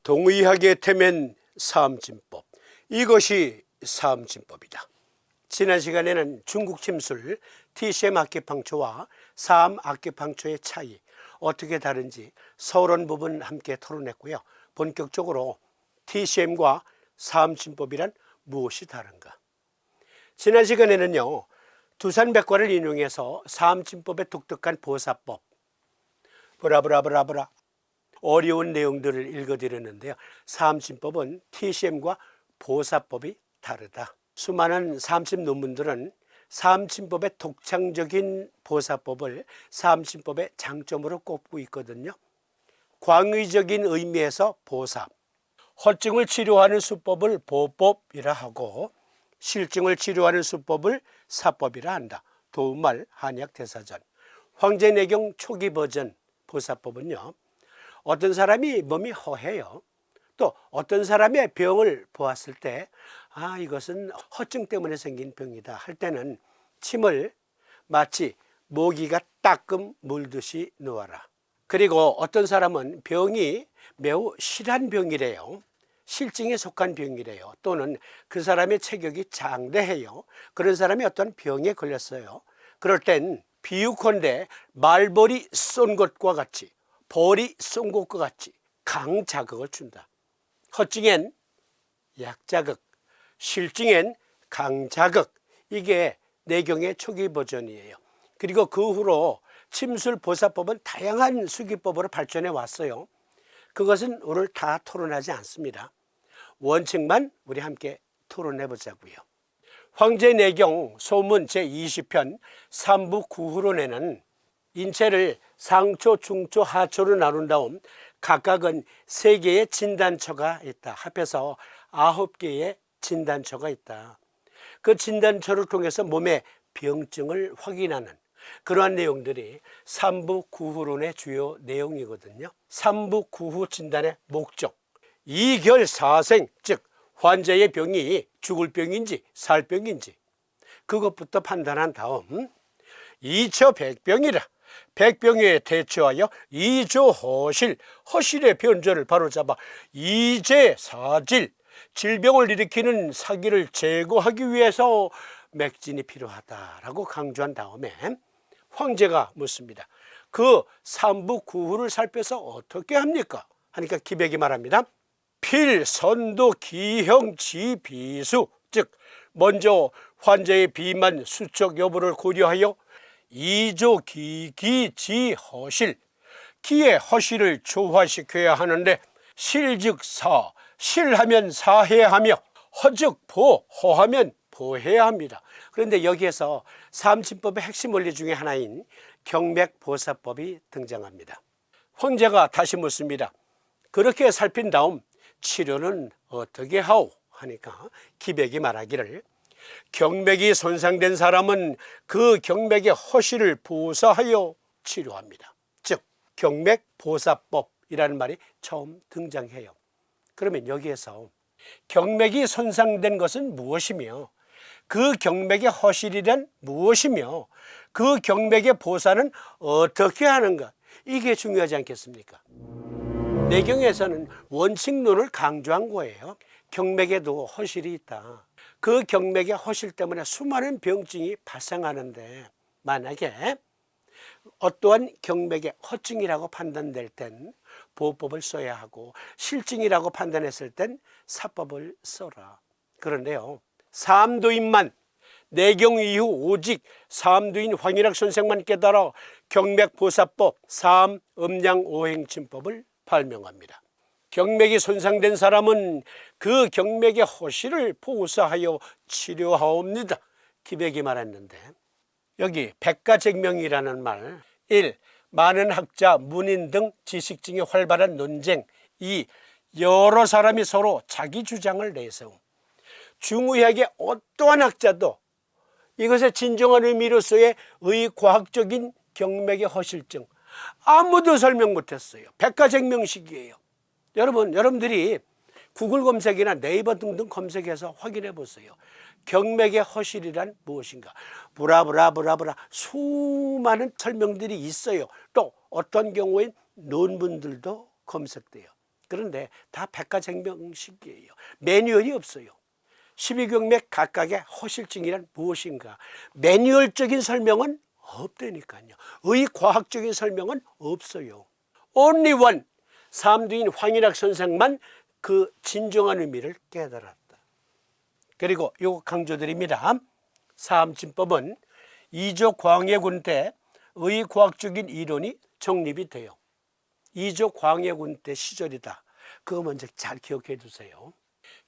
동의하게 되면 사음진법, 이것이 사음진법이다. 지난 시간에는 중국 침술 TCM 악기팡초와 사음 악기팡초의 차이, 어떻게 다른지 서론 부분 함께 토론했고요. 본격적으로 TCM과 사음진법이란 무엇이 다른가? 지난 시간에는요, 두산백과를 인용해서 사음진법의 독특한 보사법, 브라브라브라브라 어려운 내용들을 읽어드렸는데요. 사음진법은 TCM과 보사법이 다르다. 수많은 사음진 논문들은 사음진법의 독창적인 보사법을 사음진법의 장점으로 꼽고 있거든요. 광의적인 의미에서 보사, 허증을 치료하는 수법을 보법이라 하고 실증을 치료하는 수법을 사법이라 한다. 도움말 한약대사전. 황제내경 초기 버전 보사법은요, 어떤 사람이 몸이 허해요. 또 어떤 사람의 병을 보았을 때 이것은 허증 때문에 생긴 병이다 할 때는 침을 마치 모기가 따끔 물듯이 놓아라. 그리고 어떤 사람은 병이 매우 실한 병이래요. 실증에 속한 병이래요. 또는 그 사람의 체격이 장대해요. 그런 사람이 어떤 병에 걸렸어요. 그럴 땐 비유컨대 말벌이 쏜 것과 같이, 벌이 쏜 것과 같이 강자극을 준다. 허증엔 약자극, 실증엔 강자극, 이게 내경의 초기 버전이에요. 그리고 그 후로 침술 보사법은 다양한 수기법으로 발전해 왔어요. 그것은 오늘 다 토론하지 않습니다. 원칙만 우리 함께 토론해 보자고요. 황제내경 소문 제20편 3부 9후론에는 인체를 상초, 중초, 하초로 나눈 다음 각각은 3개의 진단처가 있다. 합해서 9개의 진단처가 있다. 그 진단처를 통해서 몸의 병증을 확인하는 그러한 내용들이 3부 9후론의 주요 내용이거든요. 3부 9후 진단의 목적, 이결사생, 즉 환자의 병이 죽을 병인지 살 병인지 그것부터 판단한 다음 이처백병이라, 백병에 대처하여 이조허실, 허실의 변조를 바로잡아 이제사질, 질병을 일으키는 사기를 제거하기 위해서 맥진이 필요하다라고 강조한 다음에 황제가 묻습니다. 그 3부 9후를 살펴서 어떻게 합니까? 하니까 기백이 말합니다. 필, 선도, 기형, 지, 비수, 즉 먼저 환자의 비만, 수척 여부를 고려하여 이조, 기, 지, 허실, 기의 허실을 조화시켜야 하는데 실즉 사, 실하면 사해야 하며 허즉 보, 허하면 보해야 합니다. 그런데 여기에서 사음진법의 핵심 원리 중에 하나인 경맥보사법이 등장합니다. 황제가 다시 묻습니다. 그렇게 살핀 다음 치료는 어떻게 하오? 하니까 기백이 말하기를 경맥이 손상된 사람은 그 경맥의 허실을 보사하여 치료합니다. 즉 경맥보사법이라는 말이 처음 등장해요. 그러면 여기에서 경맥이 손상된 것은 무엇이며 그 경맥의 허실이란 무엇이며 그 경맥의 보사는 어떻게 하는가, 이게 중요하지 않겠습니까? 내경에서는 원칙론을 강조한 거예요. 경맥에도 허실이 있다. 그 경맥의 허실 때문에 수많은 병증이 발생하는데 만약에 어떠한 경맥의 허증이라고 판단될 땐 보법을 써야 하고 실증이라고 판단했을 땐 사법을 써라. 그런데요, 사암도인만, 내경 이후 오직 사암도인 황일학 선생만 깨달아 경맥보사법 사암 음양오행침법을 발명합니다. 경맥이 손상된 사람은 그 경맥의 허실을 보사하여 치료하옵니다. 기백이 말했는데 여기 백가쟁명이라는 말, 1. 많은 학자, 문인 등 지식층의 활발한 논쟁, 2. 여러 사람이 서로 자기 주장을 내세움. 중의학의 어떠한 학자도 이것의 진정한 의미로서의 의과학적인 경맥의 허실증 아무도 설명 못했어요. 백가쟁명식이에요. 여러분들이 구글 검색이나 네이버 등등 검색해서 확인해 보세요. 경맥의 허실이란 무엇인가? 브라브라브라브라 수많은 설명들이 있어요. 또 어떤 경우엔 논문들도 검색돼요. 그런데 다 백과쟁명식이에요. 매뉴얼이 없어요. 12경맥 각각의 허실증이란 무엇인가? 매뉴얼적인 설명은 없다니까요. 의과학적인 설명은 없어요. Only one, 삼두인 황인학 선생만 그 진정한 의미를 깨달았다. 그리고 이거 강조드립니다. 사암진법은 이조 광해군 때 의과학적인 이론이 정립이 돼요. 이조 광해군 때 시절이다. 그거 먼저 잘 기억해 두세요.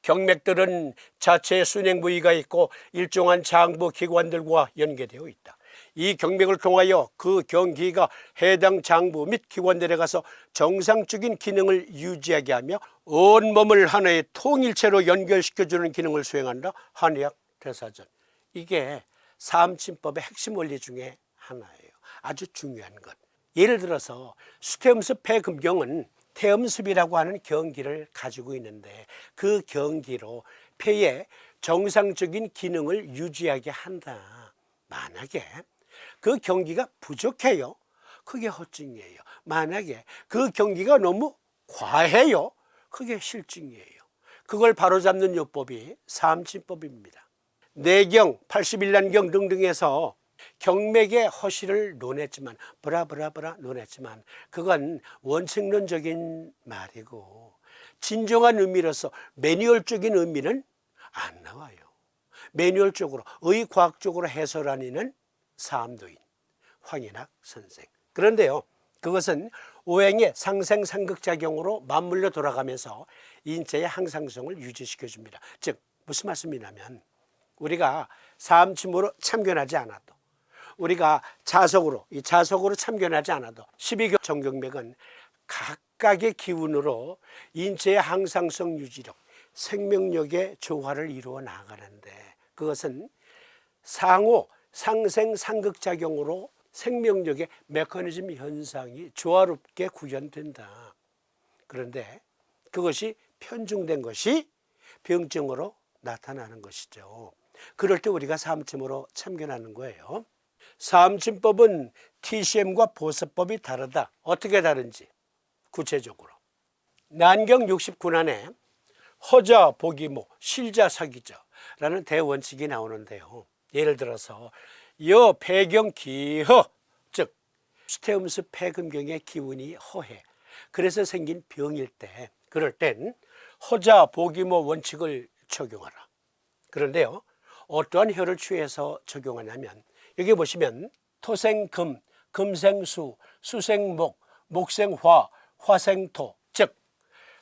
경맥들은 자체 순행 부위가 있고 일정한 장부 기관들과 연계되어 있다. 이 경맥을 통하여 그 경기가 해당 장부 및 기관들에 가서 정상적인 기능을 유지하게 하며 온몸을 하나의 통일체로 연결시켜주는 기능을 수행한다. 한의학 대사전. 이게 사암진법의 핵심 원리 중에 하나예요. 아주 중요한 것. 예를 들어서 수태음습 폐금경은 태음습이라고 하는 경기를 가지고 있는데 그 경기로 폐의 정상적인 기능을 유지하게 한다. 만약에 그 경기가 부족해요. 그게 허증이에요. 만약에 그 경기가 너무 과해요. 그게 실증이에요. 그걸 바로잡는 요법이 사암진법입니다. 내경, 81난경 등등에서 경맥의 허실을 논했지만 브라브라브라 논했지만 그건 원칙론적인 말이고 진정한 의미로서 매뉴얼적인 의미는 안 나와요. 매뉴얼적으로 의과학적으로 해설하는 사암도인 황인학 선생. 그런데요, 그것은 오행의 상생상극작용으로 맞물려 돌아가면서 인체의 항상성을 유지시켜줍니다. 즉 무슨 말씀이냐면 우리가 사암침으로 참견하지 않아도 우리가 자석으로 참견하지 않아도 12경 정경맥은 각각의 기운으로 인체의 항상성 유지력, 생명력의 조화를 이루어 나가는데 그것은 상호 상생상극작용으로 생명력의 메커니즘 현상이 조화롭게 구현된다. 그런데 그것이 편중된 것이 병증으로 나타나는 것이죠. 그럴 때 우리가 사암침으로 참견하는 거예요. 사암침법은 TCM과 보습법이 다르다. 어떻게 다른지 구체적으로 난경 69난에 허자, 보기모, 실자, 사기자라는 대원칙이 나오는데요. 예를 들어서 여, 폐경, 기허, 즉 수태음습 폐금경의 기운이 허해. 그래서 생긴 병일 때 그럴 땐 허자, 보기모 원칙을 적용하라. 그런데요, 어떠한 혀를 취해서 적용하냐면 여기 보시면 토생금, 금생수, 수생목, 목생화, 화생토. 즉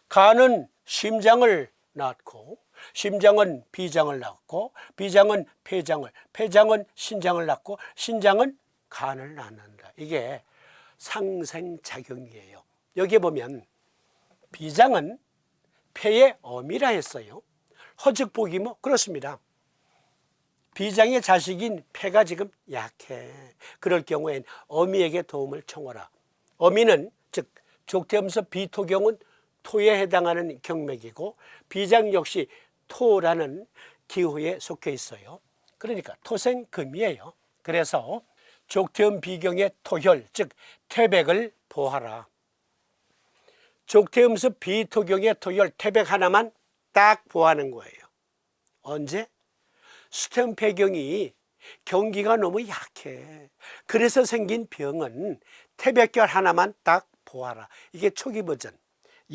간은 심장을 낳고 심장은 비장을 낳고 비장은 폐장을, 폐장은 신장을 낳고 신장은 간을 낳는다. 이게 상생작용이에요. 여기 보면 비장은 폐의 어미라 했어요. 허즉보기모 그렇습니다. 비장의 자식인 폐가 지금 약해. 그럴 경우엔 어미에게 도움을 청하라. 어미는 즉 족태음습 비토경은 토에 해당하는 경맥이고 비장 역시 토라는 기호에 속해 있어요. 그러니까 토생금이에요. 그래서 족태음 비경의 토혈 즉 태백을 보하라. 족태음습 비토경의 토혈 태백 하나만 딱 보하는 거예요. 언제? 수태음 폐경이 경기가 너무 약해. 그래서 생긴 병은 태백결 하나만 딱 보아라. 이게 초기 버전.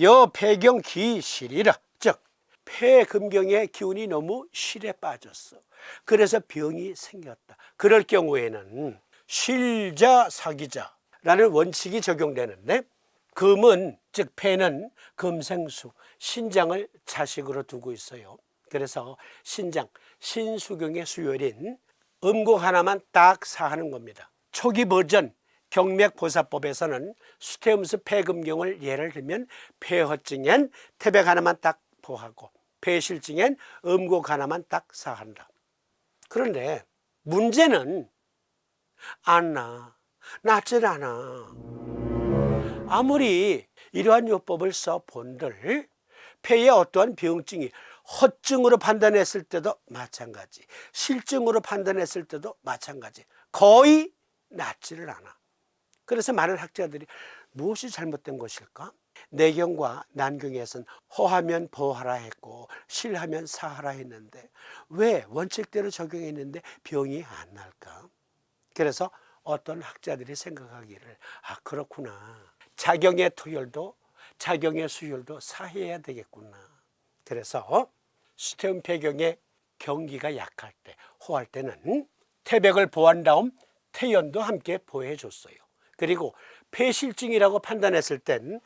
여 폐경 기 실이라. 즉 폐금경의 기운이 너무 실에 빠졌어. 그래서 병이 생겼다. 그럴 경우에는 실자 사기자라는 원칙이 적용되는데 금은 즉 폐는 금생수 신장을 자식으로 두고 있어요. 그래서 신장 신수경의 수혈인 음곡 하나만 딱 사하는 겁니다. 초기 버전 경맥보사법에서는 수태음습 폐금경을 예를 들면 폐허증엔 태백 하나만 딱 보하고 폐실증엔 음곡 하나만 딱 사한다. 그런데 문제는 안 나. 낫질 않아. 아무리 이러한 요법을 써본들 폐에 어떠한 병증이 허증으로 판단했을 때도 마찬가지, 실증으로 판단했을 때도 마찬가지, 거의 낫지를 않아. 그래서 많은 학자들이 무엇이 잘못된 것일까? 내경과 난경에서는 허하면 보하라 했고 실하면 사하라 했는데 왜 원칙대로 적용했는데 병이 안 날까? 그래서 어떤 학자들이 생각하기를 그렇구나. 작용의 토열도 작용의 수혈도 사해야 되겠구나. 그래서 스테움 폐경의 경기가 약할 때, 호할 때는 태백을 보한 다음 태연도 함께 보해 줬어요. 그리고 폐실증이라고 판단했을 땐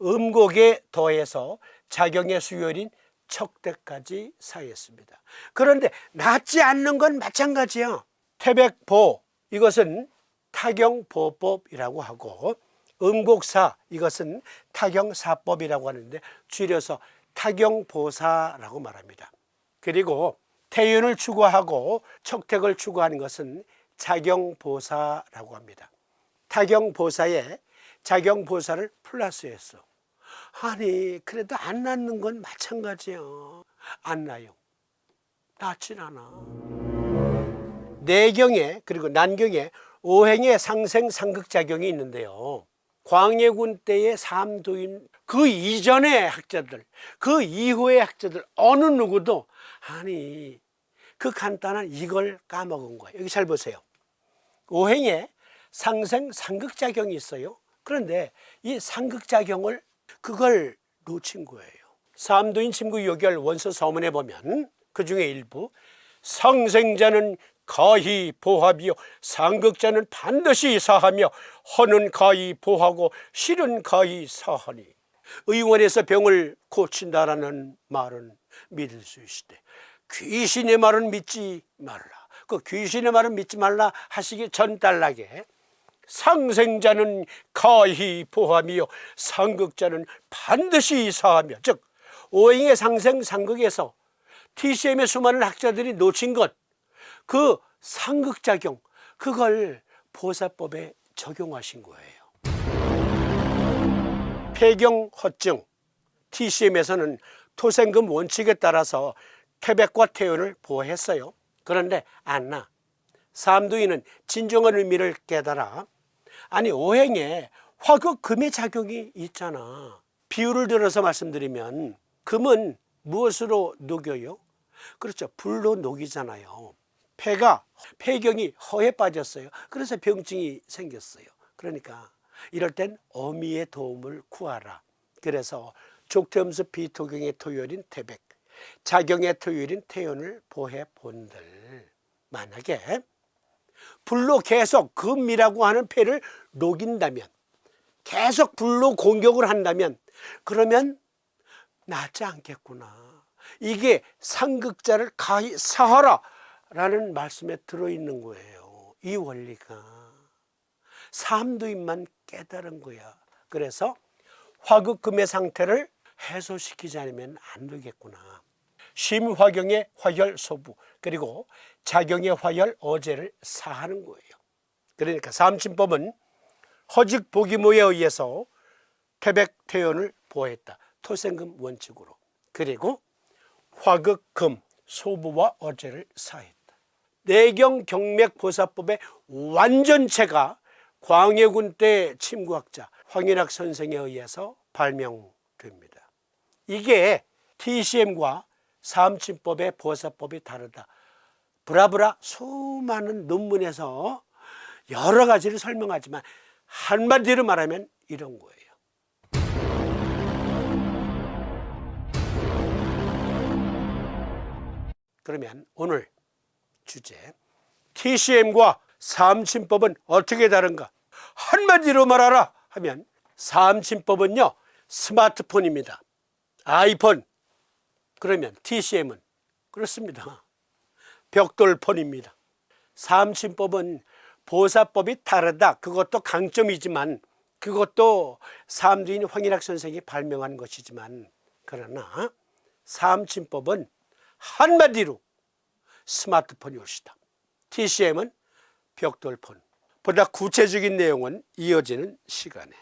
음곡에 더해서 작용의 수혈인 척대까지 사했습니다. 그런데 낫지 않는 건 마찬가지야. 태백보, 이것은 타경보법이라고 하고, 음곡사, 이것은 타경사법이라고 하는데 줄여서 타경보사라고 말합니다. 그리고 태윤을 추구하고 척택을 추구하는 것은 자경보사라고 합니다. 타경보사에 자경보사를 플러스했어. 아니 그래도 안 낫는 건 마찬가지예요. 안 나요. 낫진 않아. 내경에 그리고 난경에 오행의 상생상극작용이 있는데요. 광해군 때의 삼도인 그 이전의 학자들, 그 이후의 학자들 어느 누구도 아니 그 간단한 이걸 까먹은 거예요. 여기 잘 보세요. 오행에 상생상극작용이 있어요. 그런데 이 상극작용을 그걸 놓친 거예요. 삼도인 침구 요결 원서 서문에 보면 그 중에 일부 상생자는 가히 보합이요 상극자는 반드시 사하며 허는 가히 보하고 실은 가히 사하니 의원에서 병을 고친다라는 말은 믿을 수 있으되 귀신의 말은 믿지 말라. 그 귀신의 말은 믿지 말라 하시기 전달나게 상생자는 가히 보함이요 상극자는 반드시 사하며, 즉 오행의 상생상극에서 TCM의 수많은 학자들이 놓친 것, 그 상극작용, 그걸 보사법에 적용하신 거예요. 폐경 허증, TCM에서는 토생금 원칙에 따라서 태백과 태연을 보호했어요. 그런데 안 나. 삼두이는 진정한 의미를 깨달아 아니 오행에 화극 금의 작용이 있잖아. 비유를 들어서 말씀드리면 금은 무엇으로 녹여요? 그렇죠. 불로 녹이잖아요. 폐경이 허에 빠졌어요. 그래서 병증이 생겼어요. 그러니까 이럴 땐 어미의 도움을 구하라. 그래서 족태음수 비토경의 토열인 태백, 자경의 토열인 태연을 보해 본들. 만약에 불로 계속 금이라고 하는 폐를 녹인다면, 계속 불로 공격을 한다면 그러면 낫지 않겠구나. 이게 상극자를 가히 사하라 라는 말씀에 들어있는 거예요. 이 원리가 삼두인만 깨달은 거야. 그래서 화극금의 상태를 해소시키지 않으면 안 되겠구나. 심화경의 화혈 소부 그리고 자경의 화혈 어제를 사하는 거예요. 그러니까 삼침법은 허직 보기모에 의해서 태백 태연을 보호했다. 토생금 원칙으로. 그리고 화극금 소부와 어제를 사했다. 내경 경맥 보사법의 완전체가 광해군 때 침구학자 황인학 선생에 의해서 발명됩니다. 이게 TCM과 삼침법의 보사법이 다르다. 브라브라 수많은 논문에서 여러 가지를 설명하지만 한마디로 말하면 이런 거예요. 그러면 오늘 주제 TCM과 삼침법은 어떻게 다른가? 한마디로 말하라 하면 삼침법은요 스마트폰입니다. 아이폰. 그러면 TCM은 그렇습니다. 벽돌폰입니다. 삼침법은 보사법이 다르다. 그것도 강점이지만 그것도 삼두인 황인학 선생이 발명한 것이지만 그러나 삼침법은 한마디로 스마트폰이 옳시다. TCM은 벽돌폰. 보다 구체적인 내용은 이어지는 시간에.